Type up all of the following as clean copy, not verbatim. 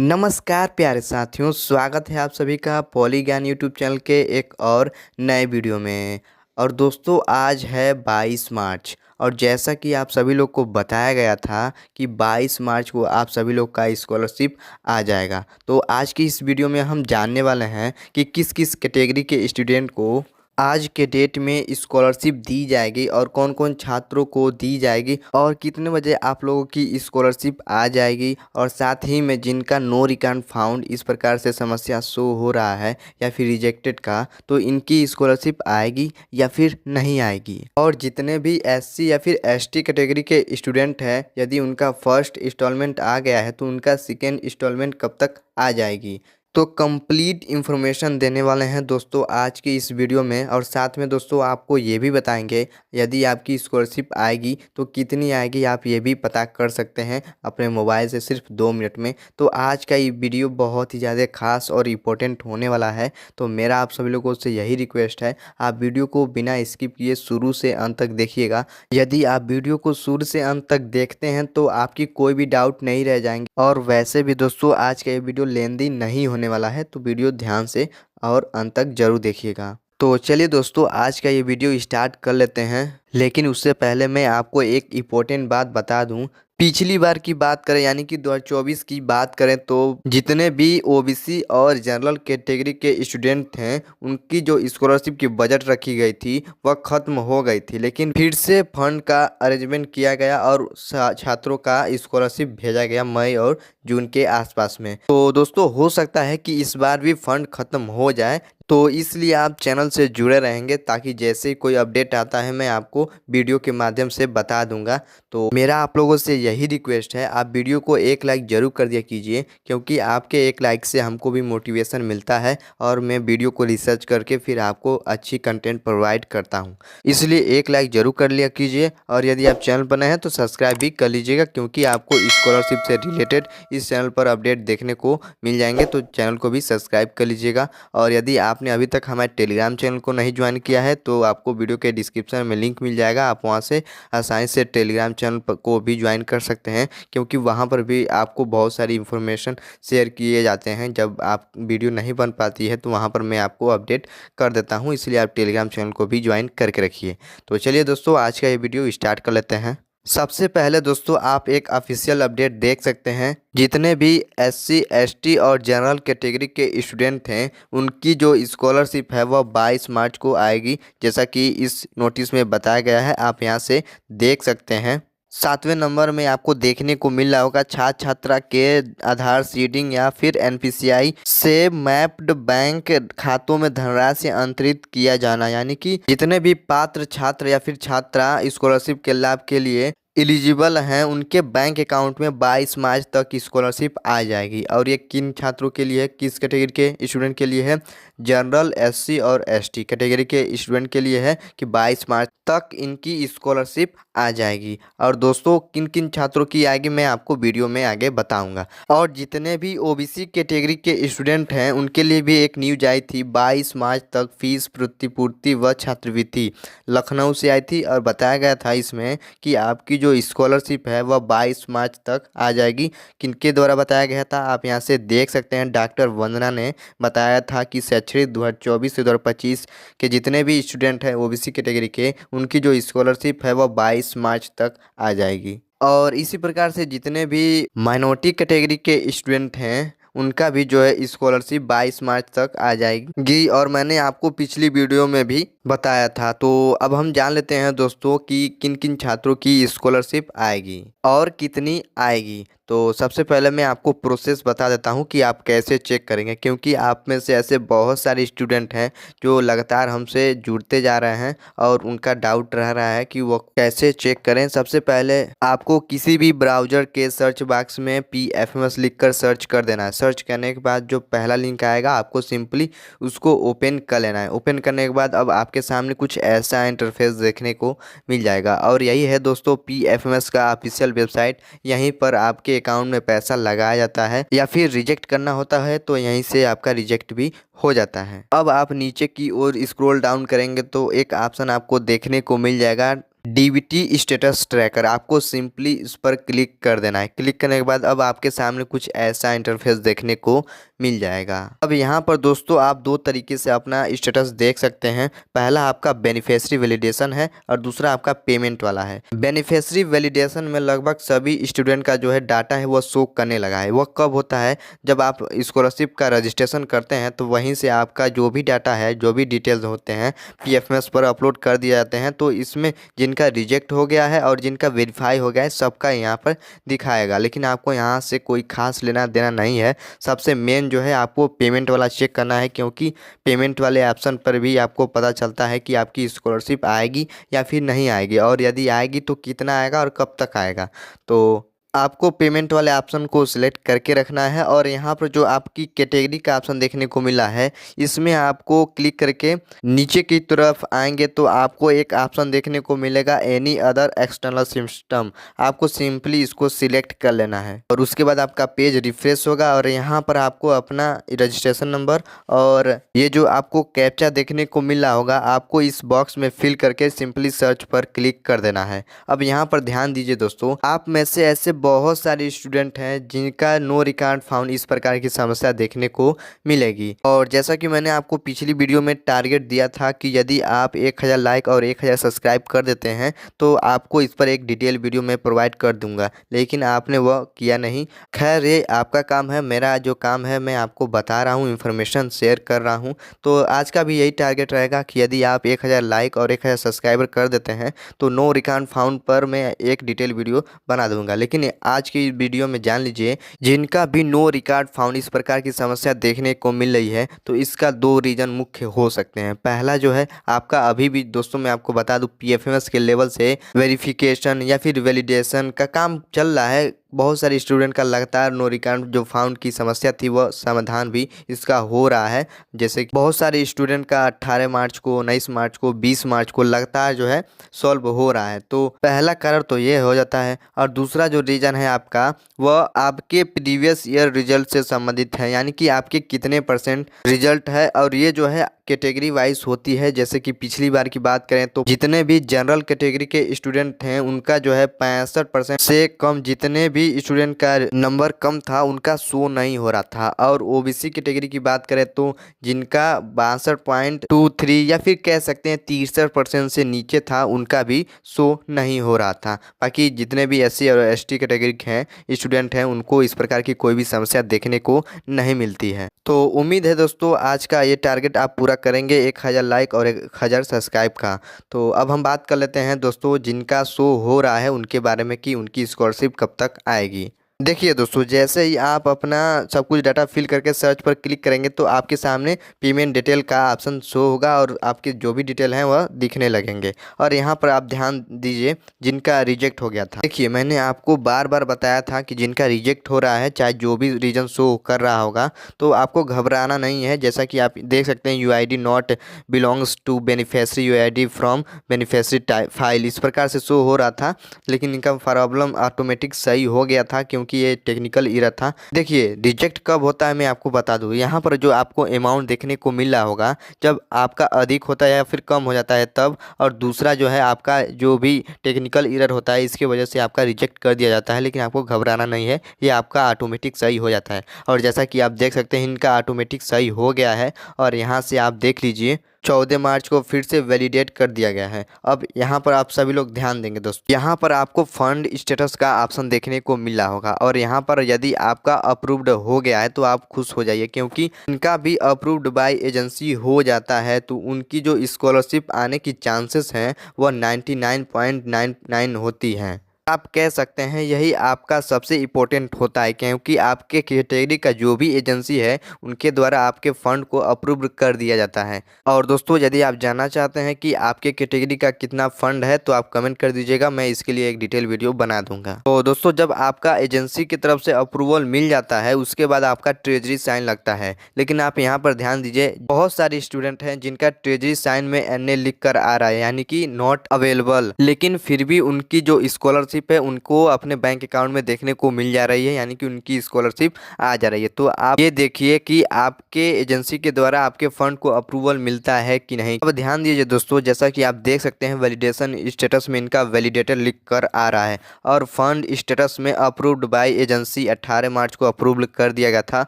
नमस्कार प्यारे साथियों, स्वागत है आप सभी का पॉलीज्ञान यूट्यूब चैनल के एक और नए वीडियो में। और दोस्तों आज है 22 मार्च और जैसा कि आप सभी लोग को बताया गया था कि 22 मार्च को आप सभी लोग का स्कॉलरशिप आ जाएगा। तो आज की इस वीडियो में हम जानने वाले हैं कि किस किस कैटेगरी के स्टूडेंट को आज के डेट में स्कॉलरशिप दी जाएगी और कौन कौन छात्रों को दी जाएगी और कितने बजे आप लोगों की स्कॉलरशिप आ जाएगी। और साथ ही में जिनका नो रिकॉर्ड फाउंड इस प्रकार से समस्या शो हो रहा है या फिर रिजेक्टेड का, तो इनकी स्कॉलरशिप आएगी या फिर नहीं आएगी। और जितने भी एससी या फिर एसटी कैटेगरी के स्टूडेंट हैं, यदि उनका फर्स्ट इंस्टॉलमेंट आ गया है तो उनका सेकेंड इंस्टॉलमेंट कब तक आ जाएगी। तो कंप्लीट इन्फॉर्मेशन देने वाले हैं दोस्तों आज की इस वीडियो में। और साथ में दोस्तों आपको ये भी बताएंगे यदि आपकी स्कॉलरशिप आएगी तो कितनी आएगी, आप ये भी पता कर सकते हैं अपने मोबाइल से सिर्फ 2 मिनट में। तो आज का ये वीडियो बहुत ही ज़्यादा खास और इम्पोर्टेंट होने वाला है। तो मेरा आप सभी लोगों से यही रिक्वेस्ट है, आप वीडियो को बिना स्किप किए शुरू से अंत तक देखिएगा। यदि आप वीडियो को शुरू से अंत तक देखते हैं तो आपकी कोई भी डाउट नहीं रह जाएंगे। और वैसे भी दोस्तों आज का ये वीडियो लेंदी नहीं होने वाला है, तो वीडियो ध्यान से और अंत तक जरूर देखिएगा। तो चलिए दोस्तों आज का ये वीडियो स्टार्ट कर लेते हैं। लेकिन उससे पहले मैं आपको एक इम्पोर्टेंट बात बता दूं। पिछली बार की बात करें यानी कि 2024 की बात करें तो जितने भी ओबीसी और जनरल कैटेगरी के स्टूडेंट थे उनकी जो स्कॉलरशिप की बजट रखी गई थी वह खत्म हो गई थी, लेकिन फिर से फंड का अरेंजमेंट किया गया और छात्रों का स्कॉलरशिप भेजा गया मई और जून के आसपास में। तो दोस्तों हो सकता है कि इस बार भी फंड खत्म हो जाए, तो इसलिए आप चैनल से जुड़े रहेंगे ताकि जैसे ही कोई अपडेट आता है मैं आपको वीडियो के माध्यम से बता दूंगा। तो मेरा आप लोगों से यही रिक्वेस्ट है, आप वीडियो को एक लाइक ज़रूर कर दिया कीजिए, क्योंकि आपके एक लाइक से हमको भी मोटिवेशन मिलता है और मैं वीडियो को रिसर्च करके फिर आपको अच्छी कंटेंट प्रोवाइड करता हूँ। इसलिए एक लाइक ज़रूर कर लिया कीजिए और यदि आप चैनल पर नए हैं तो सब्सक्राइब भी कर लीजिएगा, क्योंकि आपको स्कॉलरशिप से रिलेटेड इस चैनल पर अपडेट देखने को मिल जाएंगे। तो चैनल को भी सब्सक्राइब कर लीजिएगा। और यदि आपने अभी तक हमारे टेलीग्राम चैनल को नहीं ज्वाइन किया है तो आपको वीडियो के डिस्क्रिप्शन में लिंक मिल जाएगा, आप वहां से आसानी से टेलीग्राम चैनल को भी ज्वाइन कर सकते हैं, क्योंकि वहां पर भी आपको बहुत सारी इन्फॉर्मेशन शेयर किए जाते हैं। जब आप वीडियो नहीं बन पाती है तो वहां पर मैं आपको अपडेट कर देता हूं, इसलिए आप टेलीग्राम चैनल को भी ज्वाइन करके रखिए। तो चलिए दोस्तों आज का ये वीडियो स्टार्ट कर लेते हैं। सबसे पहले दोस्तों आप एक ऑफिशियल अपडेट देख सकते हैं। जितने भी एससी एसटी और जनरल कैटेगरी के स्टूडेंट हैं उनकी जो स्कॉलरशिप है वह 22 मार्च को आएगी, जैसा कि इस नोटिस में बताया गया है, आप यहां से देख सकते हैं। 7वें नंबर में आपको देखने को मिल रहा होगा छात्र छात्रा के आधार सीडिंग या फिर एनपीसीआई से मैप्ड बैंक खातों में धनराशि अंतरित किया जाना, यानी कि जितने भी पात्र छात्र या फिर छात्रा स्कॉलरशिप के लाभ के लिए एलिजिबल हैं उनके बैंक अकाउंट में 22 मार्च तक स्कॉलरशिप आ जाएगी। और ये किन छात्रों के लिए है, किस कैटेगरी के स्टूडेंट के लिए है? जनरल एससी और एसटी कैटेगरी के स्टूडेंट के लिए है कि 22 मार्च तक इनकी स्कॉलरशिप आ जाएगी। और दोस्तों किन किन छात्रों की आएगी मैं आपको वीडियो में आगे बताऊंगा। और जितने भी ओबीसी कैटेगरी के स्टूडेंट हैं उनके लिए भी एक न्यूज आई थी, 22 मार्च तक फीस प्रतिपूर्ति व छात्रवृत्ति लखनऊ से आई थी और बताया गया था इसमें कि आपकी जो स्कॉलरशिप है वह 22 मार्च तक आ जाएगी। किनके द्वारा बताया गया था आप यहां से देख सकते हैं, डॉक्टर वंदना ने बताया था कि शैक्षणिक 2024 से 2025 के जितने भी स्टूडेंट हैं ओबीसी कैटेगरी के उनकी जो स्कॉलरशिप है वह 22 मार्च तक आ जाएगी। और इसी प्रकार से जितने भी माइनॉरिटी कैटेगरी के स्टूडेंट हैं उनका भी जो है स्कॉलरशिप 22 मार्च तक आ जाएगी। और मैंने आपको पिछली वीडियो में भी बताया था। तो अब हम जान लेते हैं दोस्तों कि किन किन छात्रों की स्कॉलरशिप आएगी और कितनी आएगी। तो सबसे पहले मैं आपको प्रोसेस बता देता हूं कि आप कैसे चेक करेंगे, क्योंकि आप में से ऐसे बहुत सारे स्टूडेंट हैं जो लगातार हमसे जुड़ते जा रहे हैं और उनका डाउट रह रहा है कि वो कैसे चेक करें। सबसे पहले आपको किसी भी ब्राउज़र के सर्च बॉक्स में PFMS लिखकर सर्च कर देना है। सर्च करने के बाद जो पहला लिंक आएगा आपको सिंपली उसको ओपन कर लेना है। ओपन करने के बाद अब आपके सामने कुछ ऐसा इंटरफेस देखने को मिल जाएगा और यही है दोस्तों PFMS का ऑफिशियल वेबसाइट। यहीं पर आपके अकाउंट में पैसा लगाया जाता है या फिर रिजेक्ट करना होता है तो यहीं से आपका रिजेक्ट भी हो जाता है। अब आप नीचे की ओर स्क्रॉल डाउन करेंगे तो एक ऑप्शन आपको देखने को मिल जाएगा डीबीटी स्टेटस ट्रैकर, आपको सिंपली इस पर क्लिक कर देना है। क्लिक करने के बाद अब आपके सामने कुछ ऐसा इंटरफेस देखने को मिल जाएगा। अब यहाँ पर दोस्तों आप दो तरीके से अपना स्टेटस देख सकते हैं। पहला आपका बेनिफिशियरी वैलिडेशन है और दूसरा आपका पेमेंट वाला है। बेनिफिशियरी वैलिडेशन में लगभग सभी स्टूडेंट का जो है डाटा है वो शो करने लगा है। वह कब होता है, जब आप स्कॉलरशिप का रजिस्ट्रेशन करते हैं तो वहीं से आपका जो भी डाटा है, जो भी डिटेल्स होते हैं पीएफएमएस पर अपलोड कर दिए जाते हैं। तो इसमें जिनका रिजेक्ट हो गया है और जिनका वेरीफाई हो गया है सबका यहाँ पर दिखाएगा, लेकिन आपको यहाँ से कोई खास लेना देना नहीं है। सबसे मेन जो है आपको पेमेंट वाला चेक करना है, क्योंकि पेमेंट वाले ऑप्शन पर भी आपको पता चलता है कि आपकी स्कॉलरशिप आएगी या फिर नहीं आएगी, और यदि आएगी तो कितना आएगा और कब तक आएगा। तो आपको पेमेंट वाले ऑप्शन को सिलेक्ट करके रखना है। और यहाँ पर जो आपकी कैटेगरी का ऑप्शन देखने को मिला है, इसमें आपको क्लिक करके नीचे की तरफ आएंगे तो आपको एक ऑप्शन देखने को मिलेगा एनी अदर एक्सटर्नल सिस्टम। आपको सिंपली इसको सिलेक्ट कर लेना है और उसके बाद आपका पेज रिफ्रेश होगा और यहाँ पर आपको अपना रजिस्ट्रेशन नंबर और ये जो आपको कैप्चा देखने को मिला होगा, आपको इस बॉक्स में फिल करके सिंपली सर्च पर क्लिक कर देना है। अब यहाँ पर ध्यान दीजिए दोस्तों, आप में से ऐसे बहुत सारे स्टूडेंट हैं जिनका नो रिकॉर्ड फाउंड इस प्रकार की समस्या देखने को मिलेगी। और जैसा कि मैंने आपको पिछली वीडियो में टारगेट दिया था कि यदि आप 1000 लाइक और 1000 सब्सक्राइब कर देते हैं तो आपको इस पर एक डिटेल वीडियो में प्रोवाइड कर दूंगा, लेकिन आपने वह किया नहीं। खैर ये आपका काम है, मेरा जो काम है मैं आपको बता रहा हूँ, इन्फॉर्मेशन शेयर कर रहा हूँ। तो आज का भी यही टारगेट रहेगा कि यदि आप 1000 लाइक और 1000 सब्सक्राइबर कर देते हैं तो नो रिकॉर्ड फाउंड पर मैं एक डिटेल वीडियो बना दूंगा। लेकिन आज की वीडियो में जान लीजिए, जिनका भी नो रिकॉर्ड फाउंड इस प्रकार की समस्या देखने को मिल रही है तो इसका दो रीजन मुख्य हो सकते हैं। पहला जो है आपका अभी भी दोस्तों मैं आपको बता दूं पीएफएमएस के लेवल से वेरिफिकेशन या फिर वैलिडेशन का काम चल रहा है। बहुत सारे स्टूडेंट का लगातार नो रिकॉर्ड जो फाउंड की समस्या थी वह समाधान भी इसका हो रहा है। जैसे कि बहुत सारे स्टूडेंट का 18 मार्च को, 19 मार्च को, 20 मार्च को लगातार जो है सॉल्व हो रहा है। तो पहला कारण तो ये हो जाता है। और दूसरा जो रीज़न है आपका वह आपके प्रीवियस ईयर रिजल्ट से संबंधित है, यानी कि आपके कितने परसेंट रिजल्ट है। और ये जो है कैटेगरी वाइज होती है। जैसे कि पिछली बार की बात करें तो जितने भी जनरल कैटेगरी के स्टूडेंट हैं उनका जो है 65% से कम, जितने भी स्टूडेंट का नंबर कम था उनका शो नहीं हो रहा था। और ओबीसी कैटेगरी की बात करें तो जिनका 62.23 या फिर कह सकते हैं 63% से नीचे था उनका भी शो नहीं हो रहा था। बाकी जितने भी एससी और एसटी कैटेगरी के हैं स्टूडेंट हैं उनको इस प्रकार की कोई भी समस्या देखने को नहीं मिलती है। तो उम्मीद है दोस्तों आज का ये टारगेट आप पूरा करेंगे 1000 लाइक और 1000 सब्सक्राइब का। तो अब हम बात कर लेते हैं दोस्तों जिनका शो हो रहा है उनके बारे में कि उनकी स्कॉलरशिप कब तक आएगी। देखिए दोस्तों, जैसे ही आप अपना सब कुछ डाटा फिल करके सर्च पर क्लिक करेंगे तो आपके सामने पेमेंट डिटेल का ऑप्शन शो होगा और आपके जो भी डिटेल हैं वह दिखने लगेंगे। और यहाँ पर आप ध्यान दीजिए जिनका रिजेक्ट हो गया था। देखिए मैंने आपको बार बार बताया था कि जिनका रिजेक्ट हो रहा है, चाहे जो भी रीजन शो कर रहा होगा, तो आपको घबराना नहीं है। जैसा कि आप देख सकते हैं UID not belongs to beneficiary, UID from beneficiary file, इस प्रकार से शो हो रहा था। लेकिन इनका प्रॉब्लम ऑटोमेटिक सही हो गया था क्योंकि ये टेक्निकल एरर था। देखिए रिजेक्ट कब होता है मैं आपको बता दूं। यहाँ पर जो आपको अमाउंट देखने को मिल रहा होगा जब आपका अधिक होता है या फिर कम हो जाता है तब। और दूसरा जो है आपका जो भी टेक्निकल एरर होता है इसकी वजह से आपका रिजेक्ट कर दिया जाता है। लेकिन आपको घबराना नहीं है, ये आपका ऑटोमेटिक सही हो जाता है। और जैसा कि आप देख सकते हैं इनका ऑटोमेटिक सही हो गया है। और यहाँ से आप देख लीजिए 14 मार्च को फिर से वैलिडेट कर दिया गया है। अब यहाँ पर आप सभी लोग ध्यान देंगे दोस्तों, यहाँ पर आपको फंड स्टेटस का ऑप्शन देखने को मिला होगा। और यहाँ पर यदि आपका अप्रूव्ड हो गया है तो आप खुश हो जाइए, क्योंकि इनका भी अप्रूव्ड बाय एजेंसी हो जाता है तो उनकी जो स्कॉलरशिप आने की चांसेस हैं वह 99.99 होती हैं। आप कह सकते हैं यही आपका सबसे इम्पोर्टेंट होता है, क्योंकि आपके कैटेगरी का जो भी एजेंसी है उनके द्वारा आपके फ़ंड को अप्रूव कर दिया जाता है। और दोस्तों यदि आप जानना चाहते हैं कि आपके कैटेगरी का कितना फ़ंड है तो आप कमेंट कर दीजिएगा, मैं इसके लिए एक डिटेल वीडियो बना दूंगा। तो दोस्तों जब आपका एजेंसी की तरफ से अप्रूवल मिल जाता है उसके बाद आपका ट्रेजरी साइन लगता है। लेकिन आप यहाँ पर ध्यान दीजिए, बहुत सारे स्टूडेंट हैं जिनका ट्रेजरी साइन में NA लिख कर आ रहा है, यानी कि नॉट अवेलेबल, लेकिन फिर भी उनकी जो स्कॉलरशिप स्कॉलरशिप है उनको अपने बैंक अकाउंट में देखने को मिल जा रही है, यानी कि उनकी स्कॉलरशिप आ जा रही है। तो आप ये देखिए कि आपके एजेंसी के द्वारा आपके फंड को अप्रूवल मिलता है कि नहीं। अब ध्यान दीजिए दोस्तों, जैसा कि आप देख सकते हैं वैलिडेशन स्टेटस में इनका वैलिडेटर लिख कर आ रहा है और फंड स्टेटस में अप्रूव्ड बाय एजेंसी 18 मार्च को अप्रूव कर दिया गया था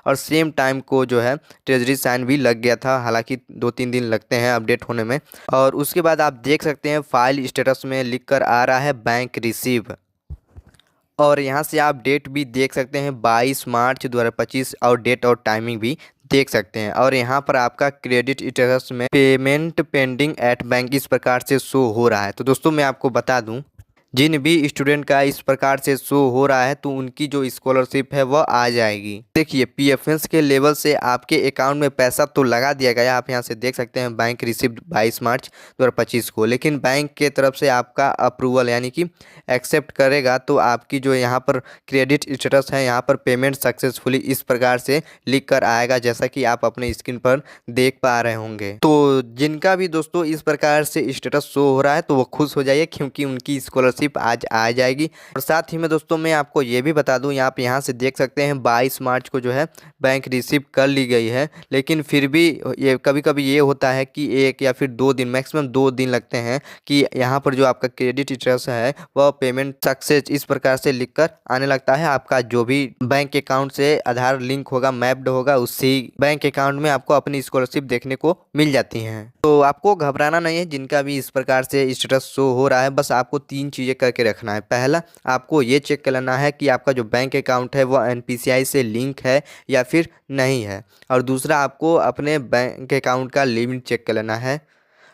और सेम टाइम को जो है ट्रेजरी साइन भी लग गया था, हालांकि 2-3 दिन लगते हैं अपडेट होने में। और उसके बाद आप देख सकते हैं फाइल स्टेटस में लिख कर आ रहा है बैंक रिसीव, और यहाँ से आप डेट भी देख सकते हैं 22 मार्च 2025 और डेट और टाइमिंग भी देख सकते हैं। और यहाँ पर आपका क्रेडिट स्टेटस में पेमेंट पेंडिंग एट बैंक इस प्रकार से शो हो रहा है। तो दोस्तों मैं आपको बता दूं, जिन भी स्टूडेंट का इस प्रकार से शो हो रहा है तो उनकी जो स्कॉलरशिप है वह आ जाएगी। देखिए पीएफएस के लेवल से आपके अकाउंट में पैसा तो लगा दिया गया, आप यहां से देख सकते हैं बैंक रिसीव्ड 22 मार्च 2025 को, लेकिन बैंक के तरफ से आपका अप्रूवल यानी कि एक्सेप्ट करेगा तो आपकी जो यहाँ पर क्रेडिट स्टेटस है यहाँ पर पेमेंट सक्सेसफुली इस प्रकार से लिख कर आएगा, जैसा कि आप अपने स्क्रीन पर देख पा रहे होंगे। तो जिनका भी दोस्तों इस प्रकार से स्टेटस शो हो रहा है तो वो खुश हो जाइए, क्योंकि उनकी स्कॉलरशिप आज आ जाएगी। और साथ ही में दोस्तों मैं आपको ये भी बता दूं, आप यहाँ से देख सकते हैं 22 मार्च को जो है बैंक रिसीव कर ली गई है, लेकिन फिर भी ये कभी कभी ये होता है कि 1 या फिर 2 दिन, मैक्सिमम 2 दिन लगते हैं कि यहाँ पर जो आपका क्रेडिट स्टेटस है वह पेमेंट सक्सेस इस प्रकार से लिखकर आने लगता है। आपका जो भी बैंक अकाउंट से आधार लिंक होगा, मैप्ड होगा, उसी बैंक अकाउंट में आपको अपनी स्कॉलरशिप देखने को मिल जाती है। तो आपको घबराना नहीं है, जिनका भी इस प्रकार से स्टेटस शो हो रहा है, बस आपको 3 चीज़ें करके रखना है। पहला, आपको ये चेक कर लेना है कि आपका जो बैंक अकाउंट है वह एनपीसीआई से लिंक है या फिर नहीं है। और दूसरा, आपको अपने बैंक अकाउंट का लिमिट चेक कर लेना है।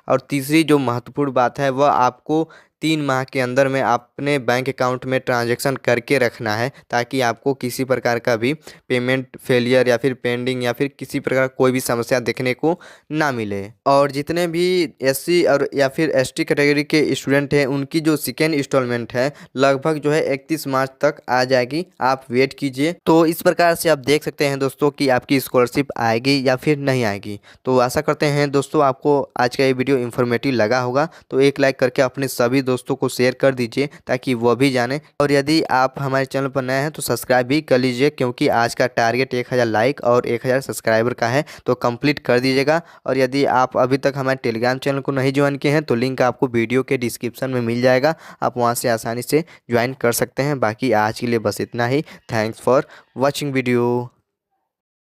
और तीसरी जो महत्वपूर्ण बात है वह आपको 3 माह के अंदर में अपने बैंक अकाउंट में ट्रांजैक्शन करके रखना है, ताकि आपको किसी प्रकार का भी पेमेंट फेलियर या फिर पेंडिंग या फिर किसी प्रकार कोई भी समस्या देखने को ना मिले। और जितने भी एससी और या फिर एसटी कैटेगरी के स्टूडेंट हैं उनकी जो सेकेंड इंस्टॉलमेंट है लगभग जो है 31 मार्च तक आ जाएगी, आप वेट कीजिए। तो इस प्रकार से आप देख सकते हैं दोस्तों कि आपकी स्कॉलरशिप आएगी या फिर नहीं आएगी। तो आशा करते हैं दोस्तों आपको आज का ये वीडियो इन्फॉर्मेटिव लगा होगा, तो एक लाइक करके अपने सभी दोस्तों को शेयर कर दीजिए ताकि वह भी जाने। और यदि आप हमारे चैनल पर नए हैं तो सब्सक्राइब भी कर लीजिए, क्योंकि आज का टारगेट 1000 लाइक और 1000 सब्सक्राइबर का है, तो कंप्लीट कर दीजिएगा। और यदि आप अभी तक हमारे टेलीग्राम चैनल को नहीं ज्वाइन किए हैं तो लिंक आपको वीडियो के डिस्क्रिप्शन में मिल जाएगा, आप वहां से आसानी से ज्वाइन कर सकते हैं। बाकी आज के लिए बस इतना ही। Thanks for watching video.